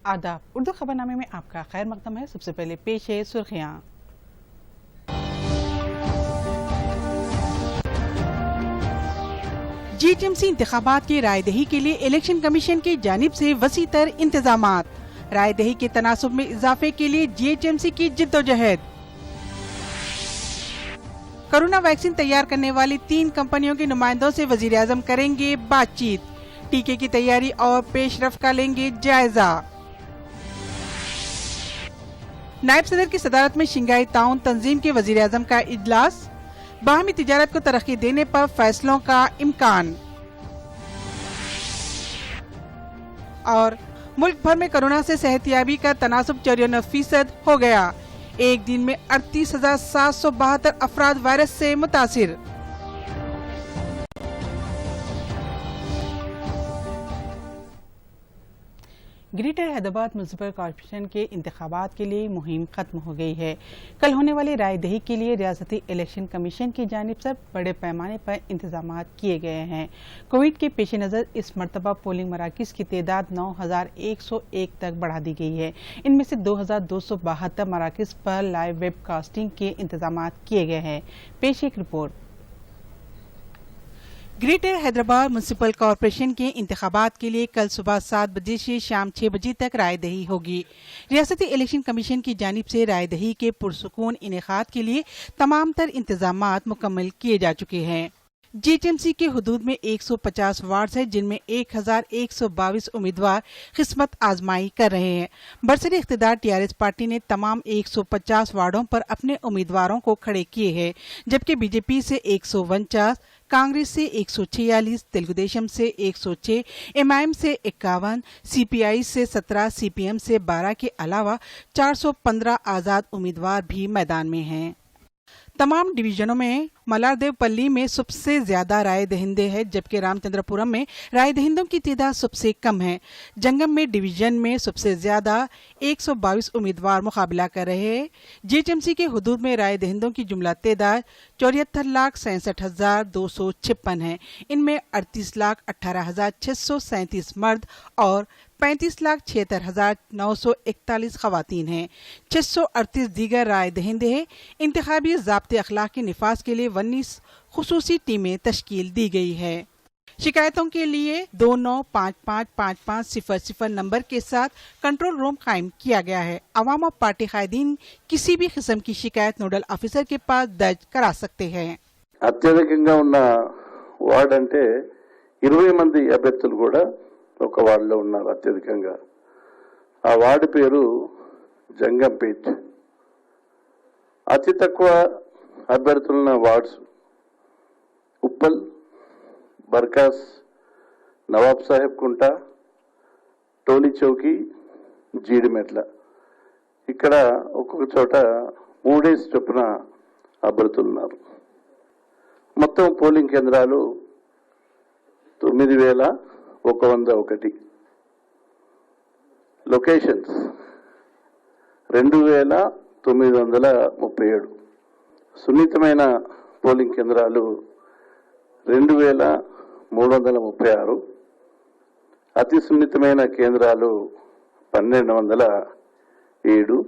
आदाब। उर्दू खबरनामे में आपका खैर मकदम है। सबसे पहले पेश है सुर्खियां। जीएचएमसी इंतखाबात की रायदही के लिए इलेक्शन कमीशन की जानिब से वसी तर इंतजामात। रायदही के तनासुब में इजाफे के लिए जीएचएमसी की जिद्दोजहद। कोरोना वैक्सीन तैयार करने वाली 3 कंपनियों के नुमाइंदों से वजीर आजम करेंगे बातचीत। टीके की तैयारी और पेशरफ्त का लेंगे जायजा। नायब सदर की सदारत में शंघाई ताउन तंजीम के वजीर आजम का इजलास। बाहमी तिजारत को तरक्की देने पर फैसलों का इम्कान। और मुल्क भर में कोरोना से सेहतियाबी का तनासुब 94% हो गया। एक दिन में 38,772 अफराद वायरस से मुतासिर। ग्रेटर हैदराबाद म्युनिसिपल कॉर्पोरेशन के इंतखाबात के लिए मुहिम खत्म हो गई है। कल होने वाली रायदही के लिए रियासती इलेक्शन कमीशन की जानिब से बड़े पैमाने पर इंतजाम किए गए हैं। कोविड के पेश नज़र इस मरतबा पोलिंग मराकज़ की तादाद 9,101 तक बढ़ा दी गई है। इनमें से 2,272 मराकज़ पर लाइव वेबकास्टिंग के इंतजाम किए गए हैं। पेश एक report. Greater Hyderabad municipal corporation के इंतखाबात के लिए कल सुबह 7 बजे से शाम 6 बजे तक रायदही होगी। रियासती इलेक्शन कमीशन की जानिब से रायदही के पुरसुकून इनेकाद के लिए तमाम तर इंतजामात मुकम्मल किए जा चुके हैं। जीएचएमसी के हुदूद में 150 वार्ड है, जिनमें 1,122 उम्मीदवार किस्मत आजमाई कर रहे हैं। बरसर इख्तिदार टीआरएस पार्टी ने तमाम 150 वार्डों पर अपने उम्मीदवारों को खड़े किए हैं, जबकि बीजेपी से 149, कांग्रेस से 146, तेलुगुदेशम से 106, एमआईएम से 51, सीपीआई से 17, सीपीएम से 12 के अलावा 415 आजाद उम्मीदवार भी मैदान में हैं। तमाम डिवीजनों में मलारदेवपल्ली में सबसे ज्यादा राय दहिंदे है, जबकि रामचंद्रपुरम में राय दहिंदों की तादाद सबसे कम है। जंगम में डिवीजन में सबसे ज्यादा 122 उम्मीदवार मुकाबला कर रहे हैं। जीएचएमसी के हुदूद में राय दहिंदों की जुमला तादाद 74,67,256 है। इनमें 38,18,637 मर्द और 35,76,941 खवातीन हैं। 638 दीगर राय दहिंदे हैं। इंतखाबी ज़ाब्ते अखलाक के निफाज के लिए 19 खुसूसी टीमें तश्कील दी गई है। शिकायतों के लिए 29555500 नंबर के साथ कंट्रोल रूम कायम किया गया है। अवाम और पार्टी कायदीन किसी भी किस्म की शिकायत नोडल ऑफिसर के पास दर्ज करा सकते हैं। అత్యధికంగా ఉన్న వార్డ్ అంటే 20 మంది అభ్యర్థులు కూడా ఒక వార్డులో ఉన్నారు అత్యధికంగా. ఆ వార్డు పేరు జంగంపేట్. అతి తక్కువ అభ్యర్థులున్న వార్డ్స్ ఉప్పల్, బర్కాస్, నవాబ్ సాహెబ్ కుంట, టోనీ చౌకీ, జీడిమెట్ల. ఇక్కడ ఒక్కొక్క చోట 3 చొప్పున అభ్యర్థులు ఉన్నారు. మొత్తం పోలింగ్ కేంద్రాలు 9,101. లొకేషన్స్ 2,937. సున్నితమైన పోలింగ్ కేంద్రాలు 2,336. అతి సున్నితమైన కేంద్రాలు 1,207.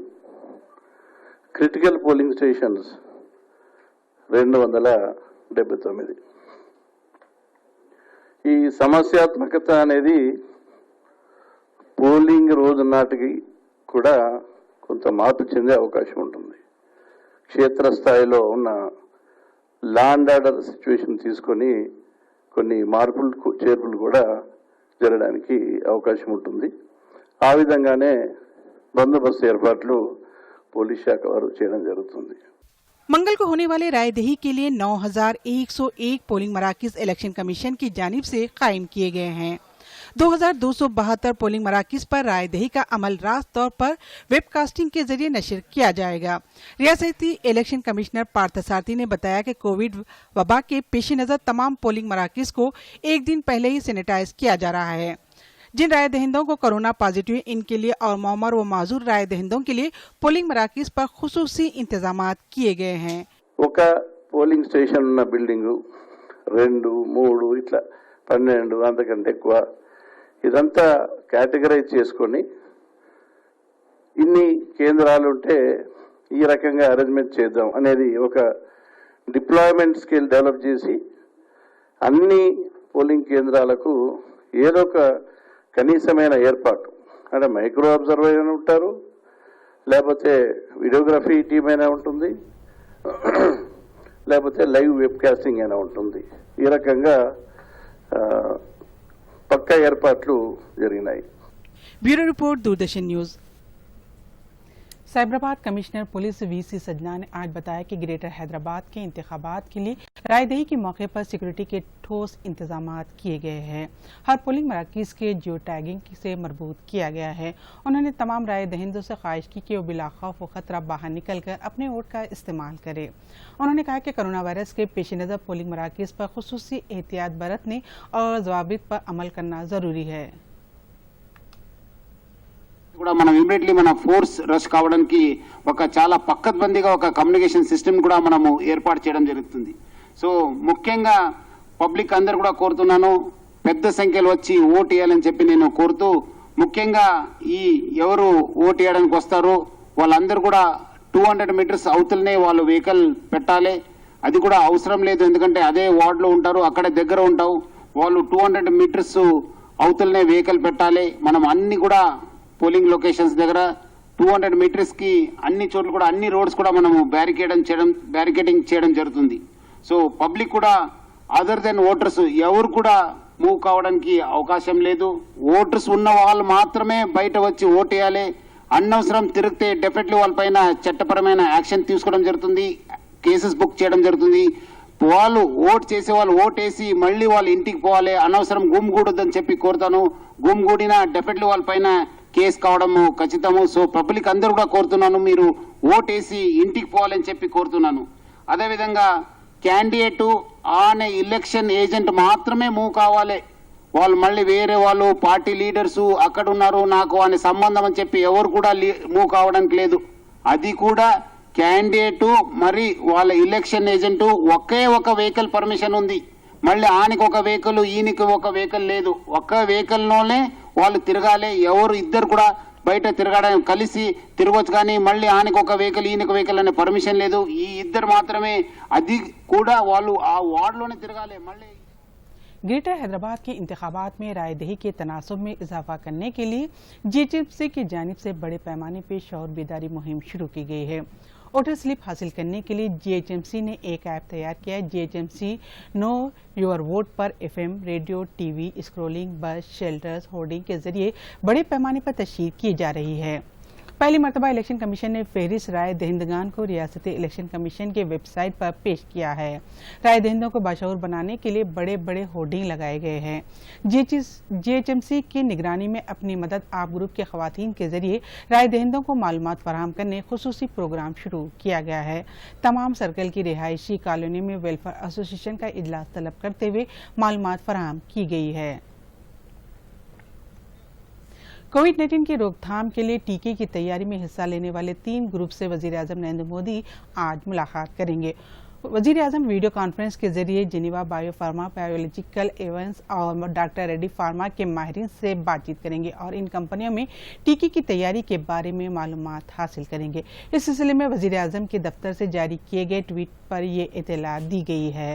Critical polling stations 279. ఈ సమస్యాత్మకత అనేది పోలింగ్ రోజు నాటికి కూడా కొంత మార్పు చెందే అవకాశం ఉంటుంది. క్షేత్రస్థాయిలో ఉన్న లా అండ్ ఆర్డర్ సిచ్యువేషన్ తీసుకొని కొన్ని మార్పులు చేర్పులు కూడా జరగడానికి అవకాశం ఉంటుంది. ఆ విధంగానే బందోబస్తు ఏర్పాట్లు పోలీస్ శాఖ వారు చేయడం జరుగుతుంది. मंगल को होने वाले रायदही के लिए 9,101 पोलिंग मराकज़ इलेक्शन कमीशन की जानिब से कायम किए गए हैं। 2,272 पोलिंग मराकज़ पर रायदही का अमल रास्त तौर पर वेबकास्टिंग के जरिए नशर किया जाएगा। रियासती इलेक्शन कमिश्नर पार्थसारथी ने बताया कि कोविड वबा के पेश नज़र तमाम पोलिंग मराकज़ को एक दिन पहले ही सैनिटाइज किया जा रहा है। जिन राय दहिंदों को कोरोना पॉजिटिव इनके लिए और मौमर व माजूर राय दहिंदों के लिए पोलिंग मराकज़ पर खुसूसी इंतजामात किए गए हैं। ఒక పోలింగ్ స్టేషన్ ఉన్న బిల్డింగ్ 2, 3 ఇట్లా 12 అంతకంటే ఎక్కువ ఇదంతా కేటగరైజ్ చేసుకొని ఇన్ని కేంద్రాలు ఉంటే ఈ రకంగా అరేంజ్మెంట్ చేద్దాం అనేది ఒక డిప్లాయ్మెంట్ స్కిల్ డెవలప్ చేసి అన్ని పోలింగ్ కేంద్రాలకు ఏదో ఒక కనీసమైన ఏర్పాటు, అంటే మైక్రో అబ్జర్వర్ అయినా ఉంటారు, లేకపోతే వీడియోగ్రఫీ టీం అయినా ఉంటుంది, లేకపోతే లైవ్ వెబ్కాస్టింగ్ అయినా ఉంటుంది. ఈ రకంగా పక్కా ఏర్పాట్లు జరిగినాయి. Bureau report Doordarshan news. Cyberabad commissioner police VC सजना ने आज बताया कि ग्रेटर हैदराबाद के इंतखाबात के लिए रायदही के मौके पर सिक्योरिटी के ठोस इंतजाम किए गए हैं। हर पोलिंग मराकज़ के जियो टैगिंग से मरबूत किया गया है। उन्होंने तमाम राय दहिंदों से ख्वाहिश की कि वो बिला खौफ व खतरा बाहर निकल कर अपने वोट का इस्तेमाल करें। उन्होंने कहा कि कोरोना वायरस के पेश नज़र पोलिंग मराकज़ पर खुसूसी एहतियात बरतने और ज़वाबित पर अमल करना ज़रूरी है। కూడా మనం ఇమిడియట్లీ మన ఫోర్స్ రష్ కావడానికి ఒక చాలా పక్కద్బందీగా ఒక కమ్యూనికేషన్ సిస్టమ్ కూడా మనము ఏర్పాటు చేయడం జరుగుతుంది. సో ముఖ్యంగా పబ్లిక్ అందరు కూడా కోరుతున్నాను, పెద్ద సంఖ్యలో వచ్చి ఓటు వేయాలని చెప్పి నేను కోరుతూ, ముఖ్యంగా ఈ ఎవరు ఓటు వేయడానికి వస్తారో వాళ్ళందరూ కూడా 200 మీటర్స్ అవతలనే వాళ్ళు వెహికల్ పెట్టాలి. అది కూడా అవసరం లేదు, ఎందుకంటే అదే వార్డులో ఉంటారు, అక్కడే దగ్గర ఉంటావు, వాళ్ళు 200 మీటర్స్ అవతలనే వెహికల్ పెట్టాలి. మనం అన్ని కూడా పోలింగ్ లొకేషన్స్ దగ్గర 200 మీటర్స్ కి అన్ని చోట్ల కూడా అన్ని రోడ్స్ కూడా మనము బ్యారికేడింగ్ చేయడం జరుగుతుంది. సో పబ్లిక్ కూడా అదర్ దెన్ ఓటర్స్ ఎవరు కూడా మూవ్ కావడానికి అవకాశం లేదు. ఓటర్స్ ఉన్న వాళ్ళు మాత్రమే బయట వచ్చి ఓటు వేయాలి. అనవసరం తిరిగితే డెఫినెట్లీ వాళ్ళపైన చట్టపరమైన యాక్షన్ తీసుకోవడం జరుగుతుంది, కేసెస్ బుక్ చేయడం జరుగుతుంది. వాళ్ళు ఓట్ చేసే వాళ్ళు ఓటేసి మళ్ళీ వాళ్ళు ఇంటికి పోవాలి, అనవసరం గుమ్గూడొద్దని చెప్పి కోరుతాను. గుమ్గూడినా డెఫినెట్లీ వాళ్ళపైన కేసు కావడము ఖచ్చితము. సో పబ్లిక్ అందరూ కూడా కోరుతున్నాను, మీరు ఓటేసి ఇంటికి పోవాలని చెప్పి కోరుతున్నాను. అదేవిధంగా క్యాండిడేటు ఆనే ఎలక్షన్ ఏజెంట్ మాత్రమే మూవ్ కావాలి. వాళ్ళు మళ్ళీ వేరే వాళ్ళు పార్టీ లీడర్స్ అక్కడ ఉన్నారు నాకు అనే సంబంధం అని చెప్పి ఎవరు కూడా మూవ్ కావడానికి లేదు. అది కూడా క్యాండిడేటు మరి వాళ్ళ ఎలక్షన్ ఏజెంట్ ఒకే ఒక వెహికల్ పర్మిషన్ ఉంది. మళ్ళీ ఆనికి ఒక వెహికల్ ఈయనకి ఒక వెహికల్ లేదు, ఒక్క వెహికల్లోనే వాళ్ళు తిరగాలి. ఎవరు ఇద్దరు కూడా బయట తిరగడానికి కలిసి తిరగవచ్చు, కానీ మళ్ళీ ఆనికి ఒక వెహికల్ ఈయనకి వెహికల్ అనే పర్మిషన్ లేదు. ఈ ఇద్దరు మాత్రమే, అది కూడా వాళ్ళు ఆ వార్డులోనే తిరగాలి. మళ్ళీ ग्रेटर हैदराबाद के इंतखाबात में रायदही के तनासब में इजाफा करने के लिए जीएचएमसी की जानिब से बड़े पैमाने पर शौर बेदारी मुहिम शुरू की गई है। वोटर स्लिप हासिल करने के लिए जीएचएमसी ने एक ऐप तैयार किया है। जीएचएमसी नो योर वोट पर एफएम, रेडियो, टीवी, स्क्रोलिंग, बस, शेल्टर्स, होर्डिंग के जरिए बड़े पैमाने पर तशहीर की जा रही है। पहली मरतबा इलेक्शन कमीशन ने फहरिस्त राय दहिंदगान को रियासती इलेक्शन कमीशन के वेबसाइट पर पेश किया है। राय दहिंदों को बाशऊर बनाने के लिए बड़े बड़े होर्डिंग लगाए गए हैं। जीएचएमसी की निगरानी में अपनी मदद आप ग्रुप के खवातीन के जरिए राय दहिंदों को मालूमात फराहम करने खुसूसी प्रोग्राम शुरू किया गया है। तमाम सर्कल की रिहायशी कॉलोनी में वेलफेयर एसोसिएशन का इजलास तलब करते हुए मालूमात फराहम की गई है। कोविड-19 की रोकथाम के लिए टीके की तैयारी में हिस्सा लेने वाले 3 ग्रुप से वज़ीर-ए-आज़म नरेंद्र मोदी आज मुलाकात करेंगे। वज़ीर-ए-आज़म वीडियो कॉन्फ्रेंस के जरिए जिनेवा बायो फार्मा, बायोलॉजिकल एवेंस और डॉक्टर रेड्डी फार्मा के माहिरीन से बातचीत करेंगे और इन कंपनियों में टीके की तैयारी के बारे में मालूमात हासिल करेंगे। इस सिलसिले में वज़ीर-ए-आज़म के दफ्तर से जारी किए गए ट्वीट पर ये इत्तला दी गई है।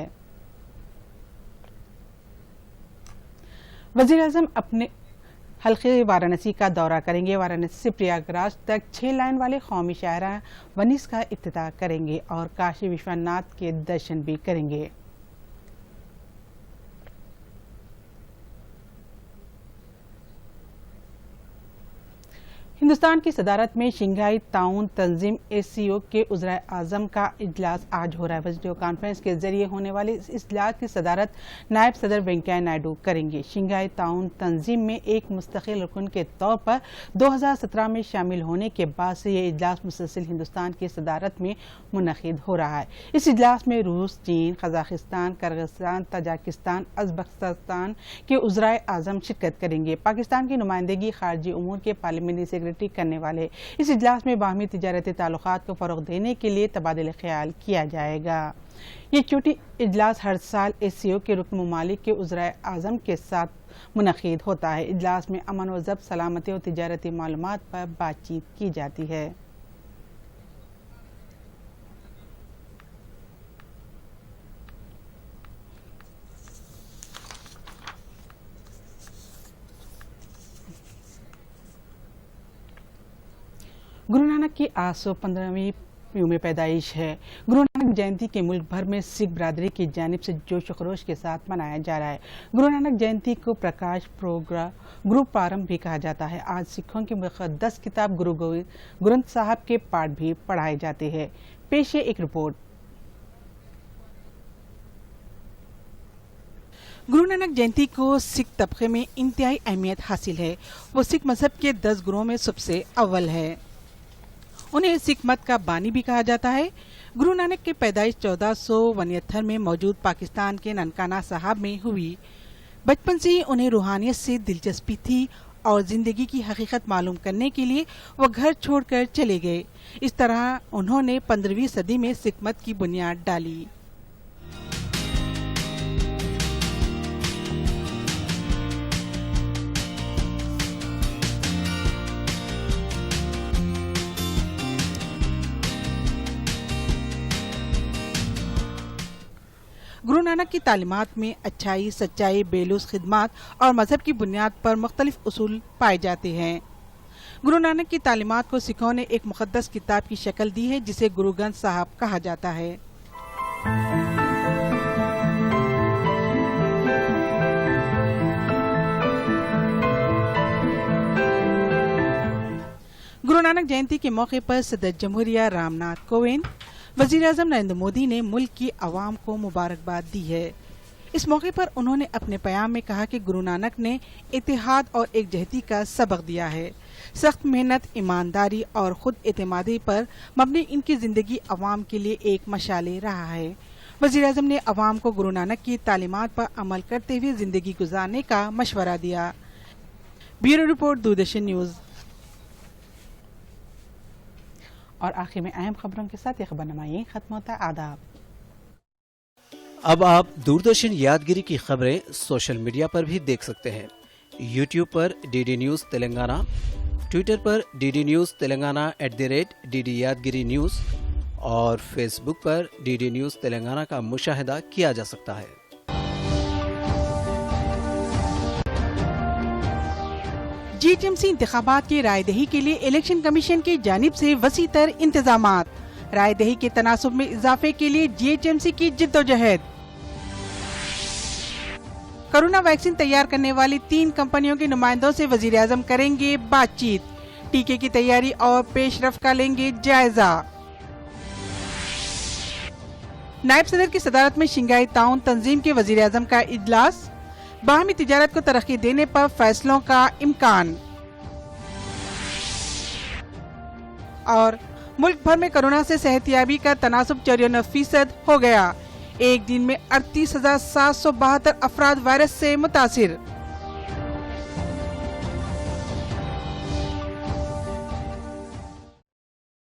वज़ीर-ए-आज़म अपने हल्के वाराणसी का दौरा करेंगे। वाराणसी से प्रयागराज तक 6 लाइन वाले कौमी शाहरा वनिस का इफ्तिताह करेंगे और काशी विश्वनाथ के दर्शन भी करेंगे। हिंदुस्तान की सदारत में शंघाई ताउन तंजीम एससीओ के उज़राए आज़म का इजलास आज हो रहा है। वीडियो कॉन्फ्रेंस के जरिए होने वाले इस इजलास की सदारत नायब सदर वेंकैया नायडू करेंगे। शंघाई ताउन तंजीम में एक मुस्तकिल रुकन के तौर पर 2017 में शामिल होने के बाद से यह इजलास मुसलसल हिंदुस्तान की सदारत में मुनक़िद हो रहा है। इस इजलास में रूस, चीन, कजाकिस्तान, किर्गिस्तान, तजाकिस्तान, उज़्बेकिस्तान के उज़राए आज़म शिरकत करेंगे। पाकिस्तान की नुमाइंदगी खारजी उमूर के पार्लियामेंट्री सेक्रेटरी करने वाले। इस इजलास में बाहमी तिजारती ताल्लुकात को फ़रोग़ देने के लिए तबादला ख्याल किया जाएगा। ये चोटी इजलास हर साल SCO के रुकन ममालिक के उज़राए आज़म के साथ मुनक़िद होता है। इजलास में अमन व ज़ब्त, सलामती और तिजारती मालूमात पर बातचीत की जाती है। गुरु नानक की 815वीं यौम पैदाइश है। गुरु नानक जयंती के मुल्क भर में सिख बरादरी की जानिब से जोश खरोश के साथ मनाया जा रहा है। गुरु नानक जयंती को प्रकाश गुरु प्रारंभ भी कहा जाता है। आज सिखों की मुक़द्दस किताब गुरु ग्रंथ साहब के पाठ भी पढ़ाए जाते हैं। पेश है एक रिपोर्ट। गुरु नानक जयंती को सिख तबके में इंतहाई अहमियत हासिल है। वो सिख मजहब के 10 गुरुओं में सबसे अव्वल है। उन्हें सिख मत का बानी भी कहा जाता है। गुरु नानक की पैदाइश 1469 में मौजूद पाकिस्तान के ननकाना साहब में हुई। बचपन से ही उन्हें रूहानियत से दिलचस्पी थी और जिंदगी की हकीकत मालूम करने के लिए वो घर छोड़कर चले गए। इस तरह उन्होंने 15वीं सदी में सिख मत की बुनियाद डाली। गुरु नानक की तालीमात में अच्छाई, सच्चाई, बेलूस खिदमत और मजहब की बुनियाद पर मुख्तलिफ उसूल पाए जाते हैं। गुरु नानक की तालीमात को सिखों ने एक मुक़द्दस किताब की शक्ल दी है जिसे गुरु ग्रंथ साहब कहा जाता है। गुरु नानक जयंती के मौके पर सदर जमहूरिया रामनाथ कोविंद, वज़ीर आज़म नरेंद्र मोदी ने मुल्क की आवाम को मुबारकबाद दी है। इस मौके पर उन्होंने अपने बयान में कहा कि गुरु नानक ने इत्तेहाद और एकजहती का सबक दिया है। सख्त मेहनत, ईमानदारी और खुद एतमादी पर मबनी इनकी जिंदगी अवाम के लिए एक मशाले रहा है। वज़ीर आज़म ने अवाम को गुरु नानक की तालीमात पर अमल करते हुए जिंदगी गुजारने का मशवरा दिया। Bureau report, Doordarshan news. और आखिर में अहम खबरों के साथ ये खबरनामा यहीं खत्म होता है। आदाब। अब आप दूरदर्शन यादगिरी की खबरें सोशल मीडिया पर भी देख सकते हैं। YouTube पर DD न्यूज़ तेलंगाना, ट्विटर पर DD न्यूज़ तेलंगाना @DD यादगिरी न्यूज़ और फेसबुक पर DD न्यूज़ तेलंगाना का मुशाहिदा किया जा सकता है। GHMC इंतखाबात की रायदही के लिए इलेक्शन कमीशन की जानिब से वसी तर इंतजामात। रायदही के तनासुब में इजाफे के लिए GHMC की जिद्दोजहद। कोरोना वैक्सीन तैयार करने वाली 3 कंपनियों के नुमाइंदों से वजीर आजम करेंगे बातचीत। टीके की तैयारी और पेशरफ का लेंगे जायजा। नायब सदर की सदारत में शंघाई ताउन तंजीम के वजीर आजम का इजलास। बाहमी तिजारत को तरक्की देने पर फैसलों का इम्कान। और मुल्क भर में कोरोना से सेहतियाबी का तनासुब 94% हो गया। एक दिन में 38,772 अफराद वायरस से मुतासिर।